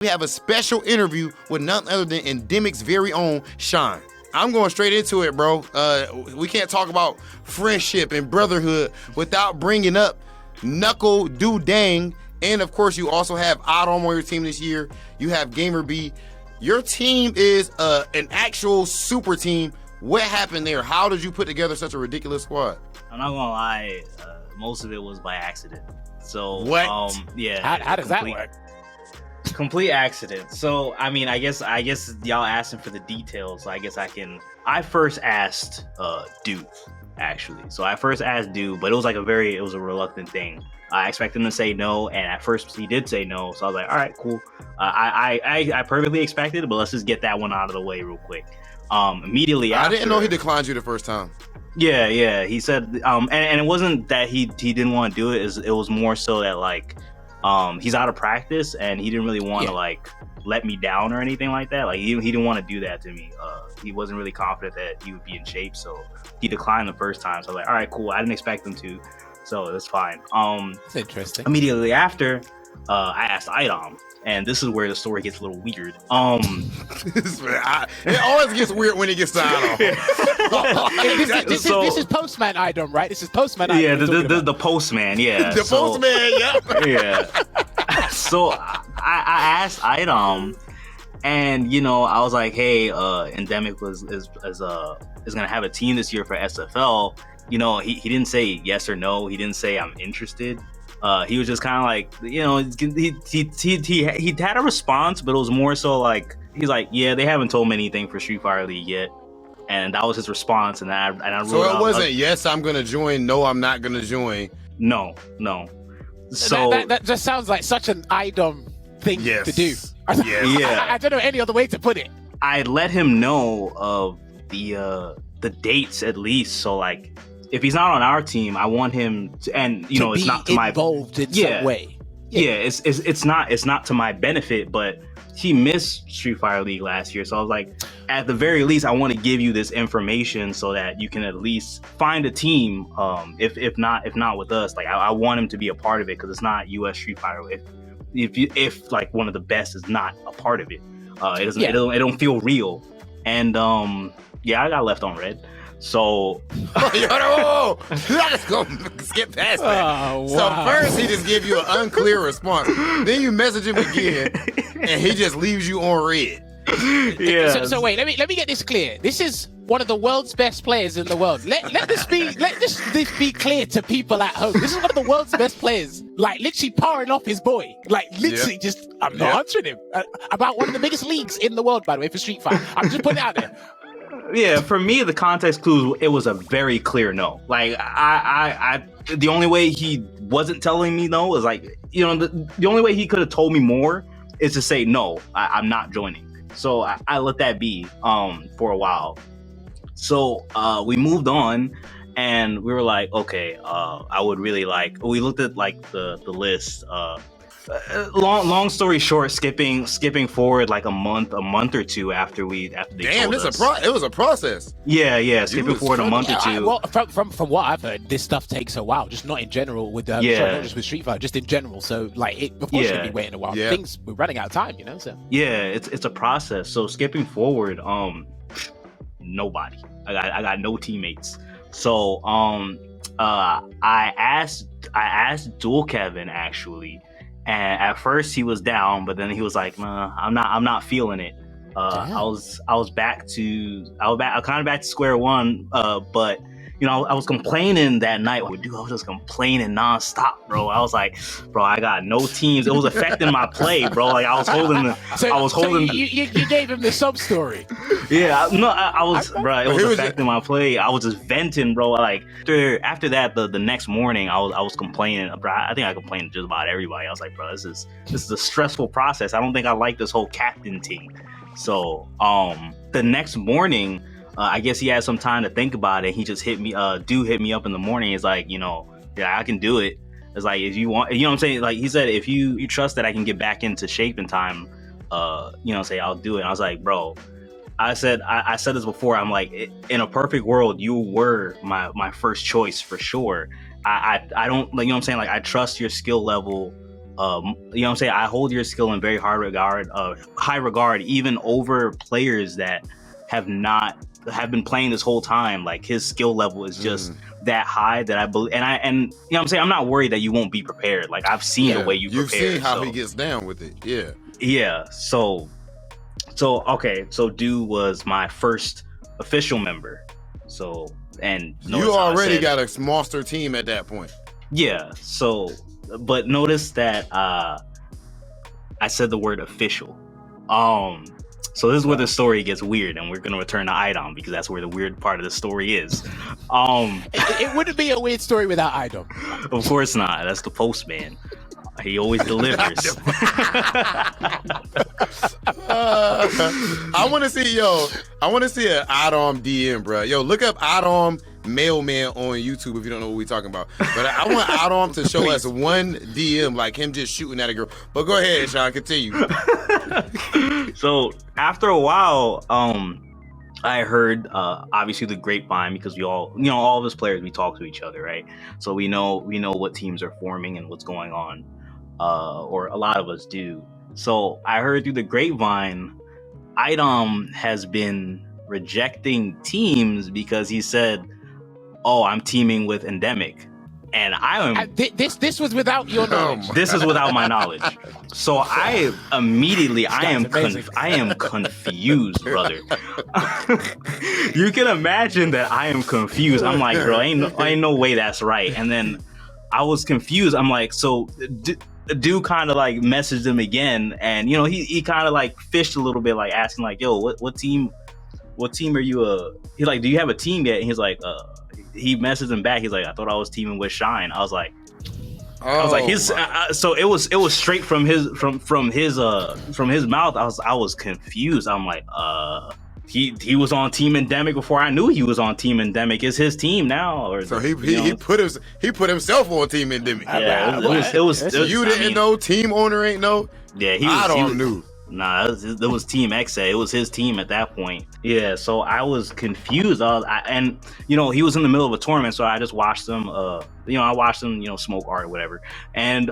We have a special interview with none other than Endemic's very own Sean. I'm going straight into it, bro. We can't talk about friendship and brotherhood without bringing up Knuckle Dang. And of course, you also have Adam on your team this year. You have Gamer B. Your team is an actual super team. What happened there? How did you put together such a ridiculous squad? I'm not gonna lie, most of it was by accident. So what? Yeah. How does that work? Complete accident. So I mean, I guess y'all asking for the details. So I guess I first asked Dude, actually. So I first asked Dude, but it was a reluctant thing. I expected him to say no, and at first he did say no. So I was like, all right, cool. I perfectly expected it, but let's just get that one out of the way real quick. Immediately after, I didn't know he declined you the first time. Yeah. He said, and it wasn't that he didn't want to do it. It was more so that he's out of practice and he didn't really want to let me down or anything like that. He didn't want to do that to me. He wasn't really confident that he would be in shape, so he declined the first time. So I was like, all right, cool. I didn't expect him to, so that's fine. That's interesting. Immediately after, I asked Idom. And this is where the story gets a little weird. It always gets weird when it gets to Idom. This is Postman Idom, right? This is Postman Idom. Yeah, the Postman, yeah. The Postman, yeah. So I asked Idom, and I was like, hey, Endemic is gonna have a team this year for SFL. He didn't say yes or no. He didn't say I'm interested. He was just kind of he had a response, but it was more so he's like, yeah, they haven't told me anything for Street Fighter League yet, and that was his response. And I wrote so it wasn't yes, I'm gonna join. No, I'm not gonna join. No. So that just sounds like such an Idom thing to do. Yes. I don't know any other way to put it. I let him know of the dates at least. So if he's not on our team, I want him to, and to it's be not to my involved in some way. Yeah, it's not to my benefit, but he missed Street Fighter League last year, so I was like, at the very least, I want to give you this information so that you can at least find a team. If not with us, I want him to be a part of it because it's not US Street Fighter. If one of the best is not a part of it, it don't feel real, and I got left on red. So, let's go skip past that. Oh, wow. So first he just gave you an unclear response. Then you message him again, and he just leaves you on red. Yeah. So wait, let me get this clear. This is one of the world's best players in the world. Let this be clear to people at home. This is one of the world's best players. Literally powering off his boy. I'm not answering him about one of the biggest leagues in the world, by the way, for Street Fighter. I'm just putting it out there. Yeah, for me, the context clues, it was a very clear no. The only way he wasn't telling me no was the only way he could have told me more is to say no, I'm not joining. So I let that be for a while. So we moved on, and we were like, okay, I would really we looked at the list. Long story short, skipping forward a month or two after they Damn, told us. it was a process. Yeah, skipping forward a month or two. Well, from what I've heard, this stuff takes a while. Just not in general with sorry, not just with Street Fighter, just in general. So of course you're gonna be waiting a while. Yeah. We're running out of time, So yeah, it's a process. So skipping forward, nobody. I got no teammates. So I asked Dual Kevin actually. And at first he was down, but then he was like, "Nah, I'm not feeling it." I was kind of back to square one. But I was complaining that night. I was just complaining nonstop, bro. I was like, bro, I got no teams. It was affecting my play, bro. I was holding. You gave him the sub story. Yeah, no, I was, bro. It was affecting my play. I was just venting, bro. After that, the next morning, I was complaining, bro. I think I complained to just about everybody. I was like, bro, this is a stressful process. I don't think I like this whole captain thing. So, the next morning, I guess he had some time to think about it. He just hit me up in the morning. He's like, yeah, I can do it. It's like, if you want, what I'm saying? He said, if you trust that I can get back into shape in time, say I'll do it. And I was like, bro, I said this before. I'm like, in a perfect world, you were my first choice for sure. I don't, what I'm saying? I trust your skill level you know what I'm saying, I hold your skill in very high regard, even over players that have been playing this whole time. Like, his skill level is just that high that I believe, and you know what I'm saying, I'm not worried that you won't be prepared. Like, I've seen the way you've prepared. Seen how he gets down with it. Yeah. So Dude was my first official member. So, and you already got a monster team at that point. Yeah. So, but notice that I said the word official. So this is where the story gets weird, and we're gonna return to Idom because that's where the weird part of the story is. It wouldn't be a weird story without Idom. Of course not. That's the postman. He always delivers. I want to see an Idom DM, bro. Yo, look up Idom Mailman on YouTube if you don't know what we're talking about. But I want Idom to show us one DM, like him just shooting at a girl. But go ahead, Sean, continue. So after a while, I heard obviously the grapevine, because we all, all of us players, we talk to each other, right? So we know what teams are forming and what's going on, or a lot of us do. So I heard through the grapevine, Idom has been rejecting teams because he said, "Oh, I'm teaming with Endemic," and this was without your knowledge. This is without my knowledge. So I immediately, I am confused, brother. You can imagine that I am confused. I'm like, bro, ain't no way that's right. And then I was confused. I'm like, so dude kind of like messaged him again, and he kind of like fished a little bit, like asking like, yo, what team are you? He's like, do you have a team yet? And he's like, he messaged him back. He's like, I thought I was teaming with Shine. I was like, his. So it was straight from his mouth. I was confused. I'm like, he was on Team Endemic before I knew he was on Team Endemic. It's his team now, or so he put himself on Team Endemic. Yeah, it was. You didn't know. Team owner ain't know. Yeah, I knew. Nah, it was Team Exa. It was his team at that point. Yeah, so I was confused. And he was in the middle of a tournament, so I just watched him. I watched him, smoke art or whatever. And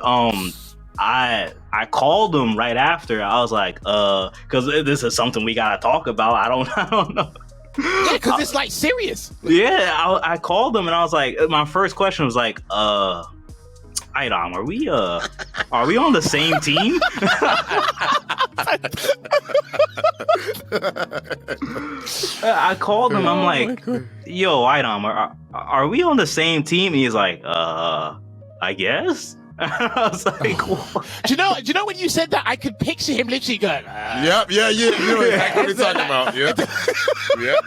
I called him right after. I was like, because this is something we gotta talk about. I don't know. Yeah, because it's like serious. Yeah, I called him and I was like, my first question was like, Idom, are we on the same team? I called him. I'm like, yo, Idom, are we on the same team? And he's like, I guess. I was like, what? Do you know when you said that, I could picture him literally going, Yep, yeah, you know exactly what he's talking about. Yep. Yep.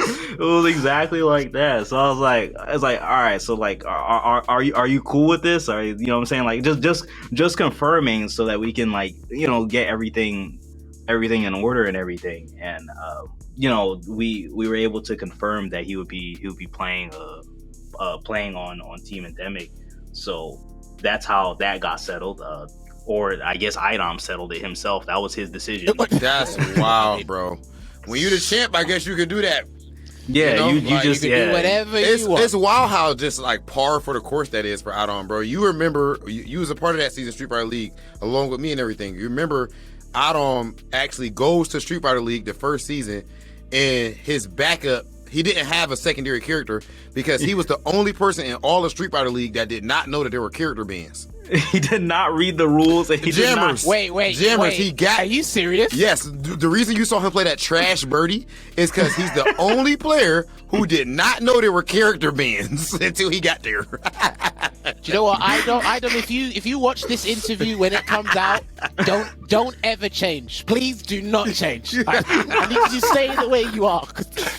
It was exactly like that. So I was like, all right. So like, are you cool with this? Or what I'm saying? Like, just confirming so that we can like, get everything in order and everything. And we were able to confirm that he would be playing on Team Endemic. So that's how that got settled. Or I guess Idom settled it himself. That was his decision. That's wild, bro. When you the champ, I guess you could do that. Yeah, you just do whatever you want. It's wild how just like par for the course that is for Idom, bro. You remember you was a part of that season Street Fighter League along with me and everything. You remember Idom actually goes to Street Fighter League the first season, and his backup, he didn't have a secondary character because he was the only person in all of Street Fighter League that did not know that there were character bans. He did not read the rules. And he Jammerz. Wait. Jammerz, Are you serious? Yes. The reason you saw him play that trash birdie is because he's the only player who did not know there were character bans until he got there. Do you know what? I don't. If you watch this interview when it comes out, don't ever change. Please do not change. I need you to stay the way you are.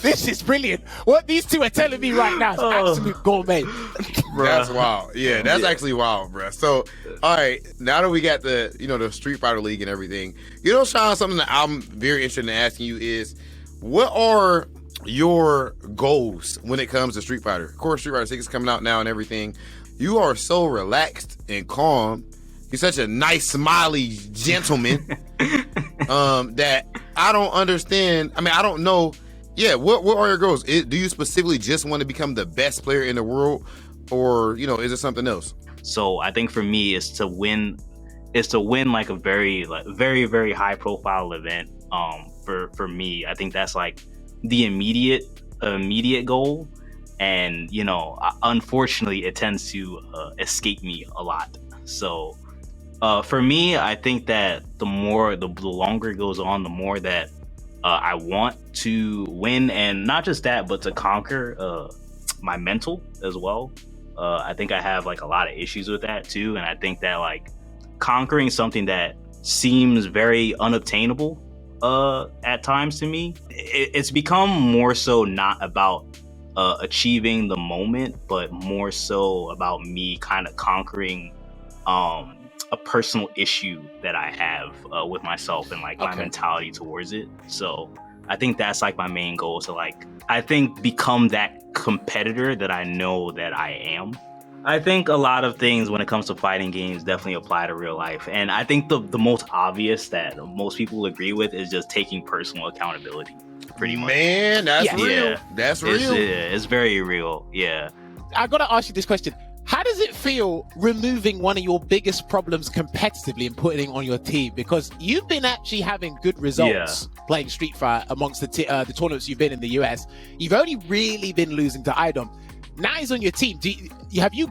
This is brilliant. What these two are telling me right now is absolute gourmet. That's wild. Yeah, that's actually wild, bro. So, all right, now that we got the the Street Fighter League and everything, Sean, something that I'm very interested in asking you is, what are your goals when it comes to Street Fighter? Of course, Street Fighter 6 is coming out now and everything. You are so relaxed and calm. You're such a nice, smiley gentleman that I don't understand. I mean, I don't know. Yeah, what are your goals? Do you specifically just want to become the best player in the world, or is it something else? So I think for me, it's to win is to win like a very very high profile event. For me, I think that's like the immediate goal, and you know, unfortunately, it tends to escape me a lot. So for me, I think that the longer it goes on, the more that I want to win, and not just that, but to conquer my mental as well. I think I have like a lot of issues with that too, and I think that like conquering something that seems very unobtainable at times to me, it's become more so not about achieving the moment, but more so about me kind of conquering a personal issue that I have with myself and like my mentality towards it. So I think that's like my main goal, to like, I think, become that competitor that I know that I am. I think a lot of things when it comes to fighting games definitely apply to real life. And I think the most obvious that most people agree with is just taking personal accountability, pretty much. Man, that's real. Yeah. That's real. It's very real. Yeah. I got to ask you this question. How does it feel removing one of your biggest problems competitively and putting it on your team? Because you've been actually having good results playing Street Fighter amongst the tournaments you've been in the US. You've only really been losing to IDOM. Now he's on your team. Have you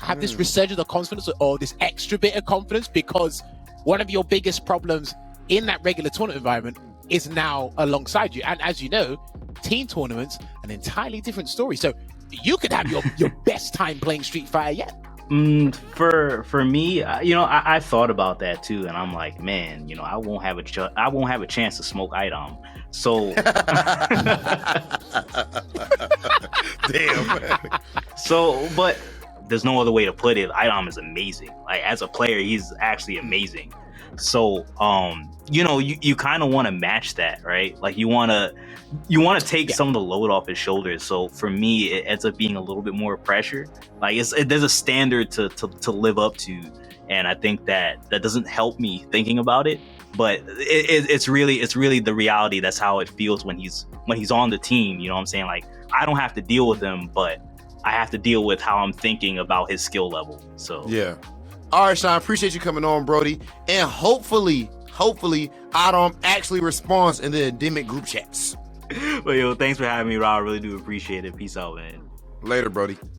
have this resurgence of confidence or this extra bit of confidence because one of your biggest problems in that regular tournament environment is now alongside you? And as you know, team tournaments, an entirely different story. So you could have your best time playing Street Fighter yet. For me, you know, I thought about that too, and I'm like, man, you know, I won't have a chance to smoke IDOM. So damn. So, but there's no other way to put it. IDOM is amazing. Like, as a player, he's actually amazing. So, you know, you kind of want to match that, right? Like, you want to take some of the load off his shoulders. So for me, it ends up being a little bit more pressure. Like, there's a standard to live up to, and I think that doesn't help me thinking about it. But it's really the reality. That's how it feels when he's on the team. You know what I'm saying? Like, I don't have to deal with him, but I have to deal with how I'm thinking about his skill level. So yeah. All right, Sean, appreciate you coming on, Brody. And hopefully IDOM actually responds in the endemic group chats. Well, yo, thanks for having me, Rob. I really do appreciate it. Peace out, man. Later, Brody.